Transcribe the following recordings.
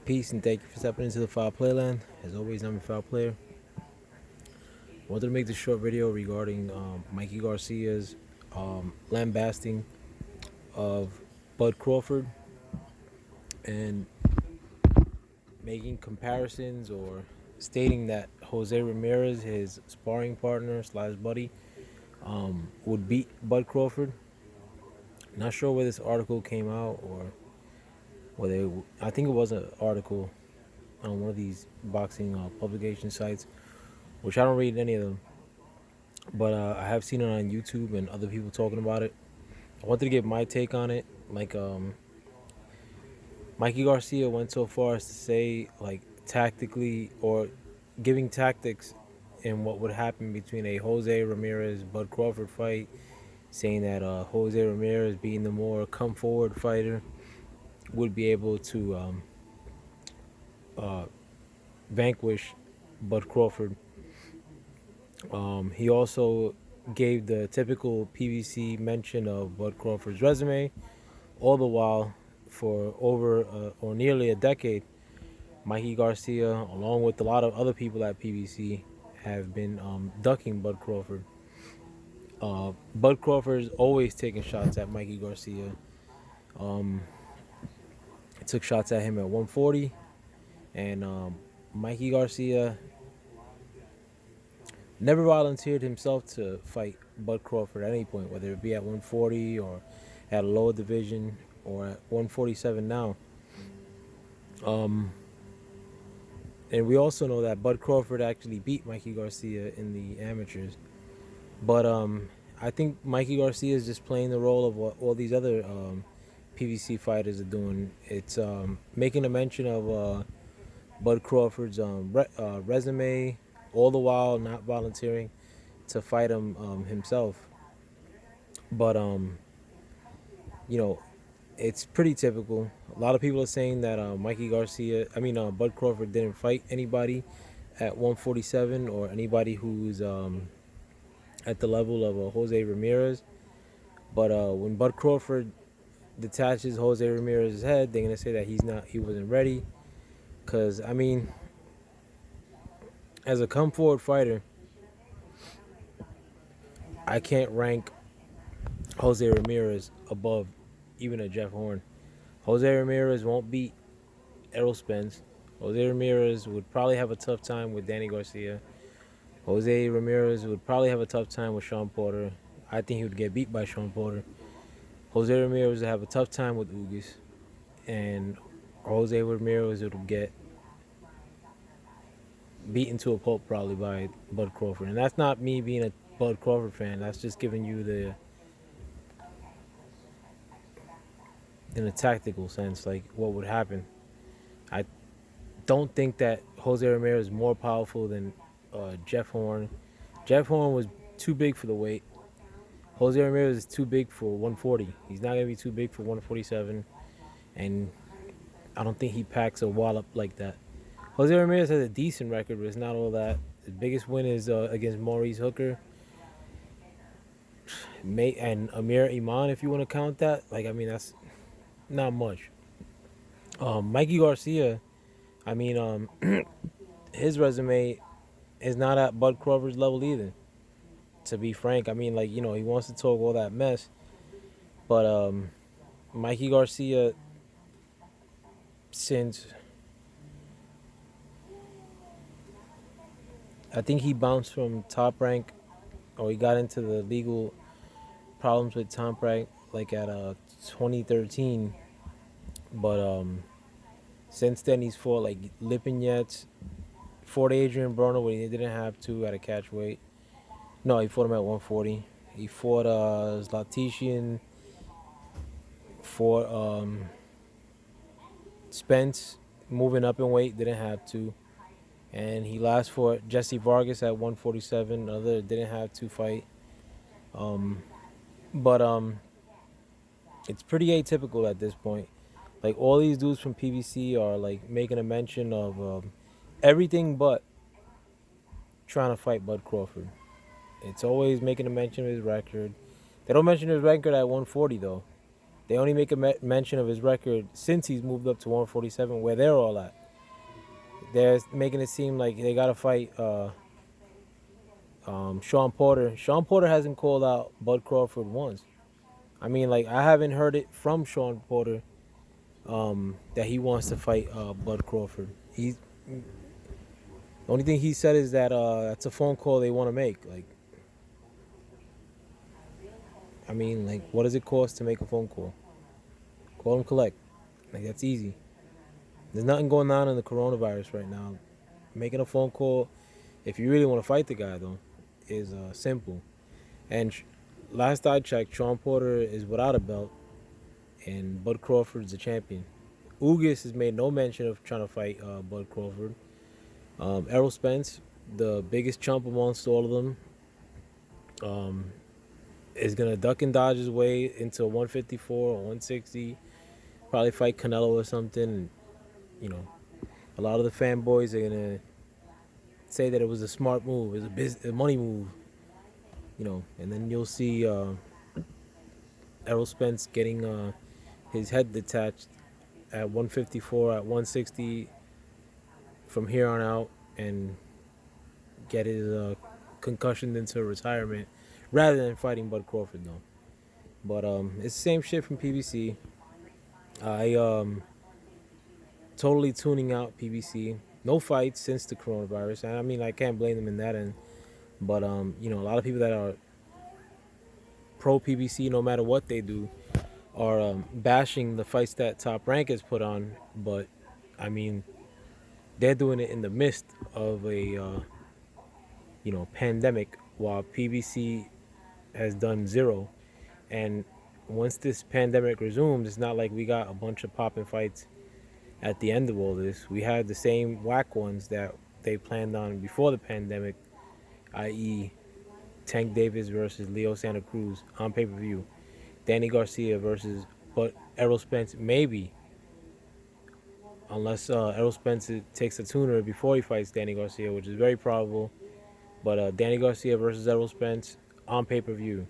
Peace and thank you for stepping into the Foul Playland. As always, I'm a Foul Player. I wanted to make this short video regarding Mikey Garcia's lambasting of Bud Crawford and making comparisons or stating that Jose Ramirez, his sparring partner slash buddy, would beat Bud Crawford. Not sure where this article came out or whether I think it was an article on one of these boxing publication sites, which I don't read any of them, but I have seen it on YouTube and other people talking about it. I wanted to give my take on it. Like, Mikey Garcia went so far as to say, like, tactically or giving tactics in what would happen between a Jose Ramirez Bud Crawford fight, saying that Jose Ramirez, being the more come forward fighter, would be able to vanquish Bud Crawford. He also gave the typical PBC mention of Bud Crawford's resume. All the while, for over or nearly a decade, Mikey Garcia, along with a lot of other people at PBC, have been ducking Bud Crawford. Bud Crawford's always taking shots at Mikey Garcia. Took shots at him at 140, and Mikey Garcia never volunteered himself to fight Bud Crawford at any point, whether it be at 140 or at a lower division or at 147 now. And we also know that Bud Crawford actually beat Mikey Garcia in the amateurs. But I think Mikey Garcia is just playing the role of what all these other PBC fighters are doing. It's making a mention of Bud Crawford's resume, all the while not volunteering to fight him himself. But it's pretty typical. A lot of people are saying that Bud Crawford didn't fight anybody at 147 or anybody who's at the level of Jose Ramirez. But when Bud Crawford detaches Jose Ramirez's head, they're gonna say that he wasn't ready. Cause as a come forward fighter, I can't rank Jose Ramirez above even a Jeff Horn. Jose Ramirez won't beat Errol Spence. Jose Ramirez would probably have a tough time with Danny Garcia. Jose Ramirez would probably have a tough time with Sean Porter. I think he would get beat by Sean Porter. Jose Ramirez would have a tough time with Ugis. And Jose Ramirez would get beaten to a pulp probably by Bud Crawford. And that's not me being a Bud Crawford fan. That's just giving you in a tactical sense, like what would happen. I don't think that Jose Ramirez is more powerful than Jeff Horn. Jeff Horn was too big for the weight. Jose Ramirez is too big for 140. He's not going to be too big for 147. And I don't think he packs a wallop like that. Jose Ramirez has a decent record, but it's not all that. His biggest win is against Maurice Hooker and Amir Iman, if you want to count that. That's not much. Mikey Garcia, his resume is not at Bud Crawford's level either. To be frank, he wants to talk all that mess, but Mikey Garcia, since I think he bounced from Top Rank, or he got into the legal problems with Top Rank like at 2013, but since then he's fought like Lipinets, fought Adrian Broner when he didn't have to at a catch weight. No, he fought him at 140. He fought Zlatishian, fought Spence, moving up in weight, didn't have to. And he last fought Jesse Vargas at 147, another didn't have to fight. But it's pretty atypical at this point. Like, all these dudes from PBC are like making a mention of everything but trying to fight Bud Crawford. It's always making a mention of his record. They don't mention his record at 140 though. They only make a mention of his record since he's moved up to 147, where they're all at. They're making it seem like they gotta fight Sean Porter. Sean Porter hasn't called out Bud Crawford once. I mean, like, I haven't heard it from Sean Porter that he wants to fight Bud Crawford. The only thing he said is that that's a phone call they want to make. Like, I mean, like, what does it cost to make a phone call? Call and collect. Like, that's easy. There's nothing going on in the coronavirus right now. Making a phone call, if you really want to fight the guy, though, is simple. And last I checked, Sean Porter is without a belt, and Bud Crawford's the champion. Ugas has made no mention of trying to fight Bud Crawford. Errol Spence, the biggest chump amongst all of them, is going to duck and dodge his way into 154 or 160. Probably fight Canelo or something. And, you know, a lot of the fanboys are going to say that it was a smart move. It was a money move. You know, and then you'll see Errol Spence getting his head detached at 154, at 160 from here on out, and get his concussion into retirement rather than fighting Bud Crawford, though. But it's the same shit from PBC. I totally tuning out PBC. No fights since the coronavirus, and I mean, I can't blame them in that end. But you know, a lot of people that are pro PBC, no matter what they do, are bashing the fights that Top Rank has put on. But I mean, they're doing it in the midst of a pandemic, while PBC has done zero. And once this pandemic resumes, it's not like we got a bunch of popping fights at the end of all this. We had the same whack ones that they planned on before the pandemic, i.e. Tank Davis versus Leo Santa Cruz on pay-per-view, Danny Garcia versus Errol Spence, maybe, unless Errol Spence takes a tuner before he fights Danny Garcia, which is very probable. But Danny Garcia versus Errol Spence on pay-per-view,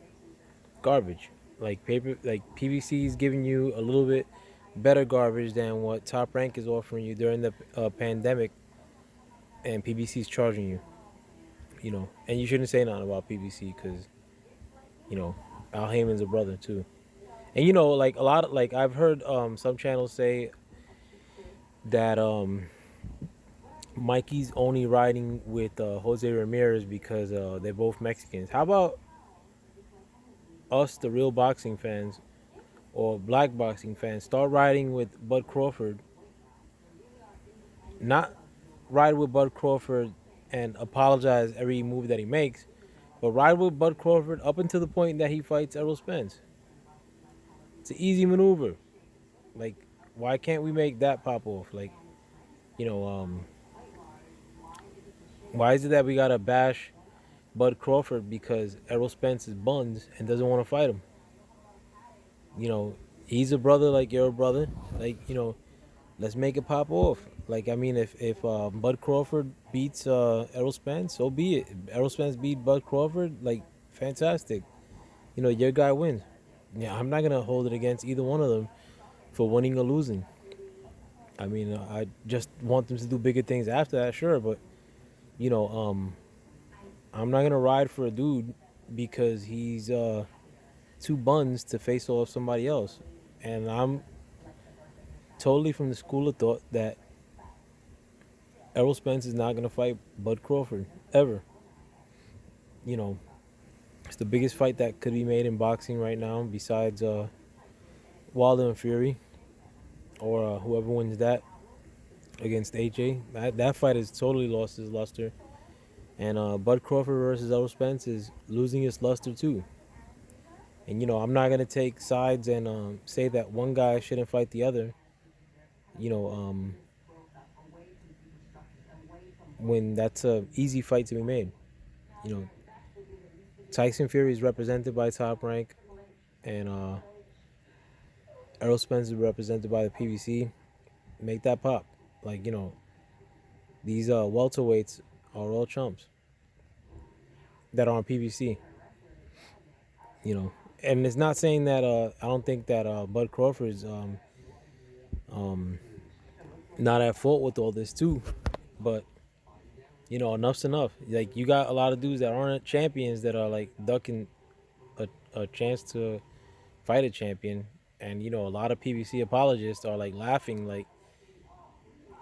garbage. Like PBC is giving you a little bit better garbage than what Top Rank is offering you during the pandemic, and PBC is charging you. You know, and you shouldn't say nothing about PBC because, you know, Al Heyman's a brother too. And you know, like I've heard some channels say that Mikey's only riding with Jose Ramirez because they're both Mexicans. How about us, the real boxing fans or black boxing fans, start riding with Bud Crawford? Not ride with Bud Crawford and apologize every move that he makes, but ride with Bud Crawford up until the point that he fights Errol Spence. It's an easy maneuver. Like, why can't we make that pop off? Like, you know, why is it that we gotta bash Bud Crawford because Errol Spence is buns and doesn't want to fight him? You know, he's a brother like you're a brother. Like, you know, let's make it pop off. Like, I mean, if Bud Crawford beats Errol Spence, so be it. If Errol Spence beat Bud Crawford, like, fantastic. You know, your guy wins. Yeah, I'm not gonna hold it against either one of them for winning or losing. I mean, I just want them to do bigger things after that, sure, but you know, I'm not gonna ride for a dude because he's two buns to face off somebody else, and I'm totally from the school of thought that Errol Spence is not gonna fight Bud Crawford ever. You know, it's the biggest fight that could be made in boxing right now, besides Wilder and Fury, or whoever wins that against AJ. That fight has totally lost his luster, and Bud Crawford versus Errol Spence is losing its luster too. And you know, I'm not gonna take sides and say that one guy shouldn't fight the other. You know, when that's a easy fight to be made. You know, Tyson Fury is represented by Top Rank, and Errol Spence is represented by the PBC. Make that pop. Like, you know, these welterweights are all chumps that are on PBC. You know, And it's not saying that I don't think that Bud Crawford's um not at fault with all this too, but enough's enough. Like you got a lot of dudes that aren't champions that are like ducking a chance to fight a champion, and a lot of PBC apologists are like laughing,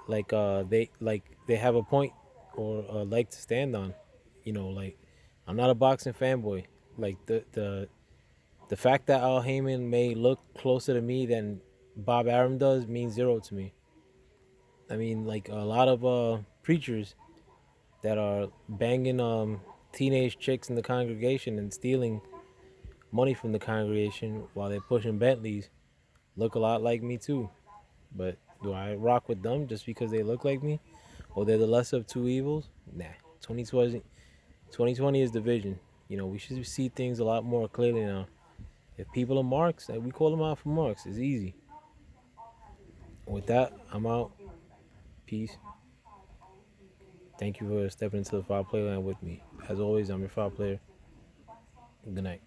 they have a point or a leg to stand on. Like I'm not a boxing fanboy. Like the fact that Al Heyman may look closer to me than Bob Arum does means zero to me. I mean, like a lot of preachers that are banging teenage chicks in the congregation and stealing money from the congregation while they're pushing Bentleys look a lot like me too. But do I rock with them just because they look like me? Or they're the lesser of two evils? Nah. 2020 is division. We should see things a lot more clearly now. If people are marks, we call them out for marks. It's easy. With that, I'm out. Peace. Thank you for stepping into the foul play line with me. As always, I'm your foul player. Good night.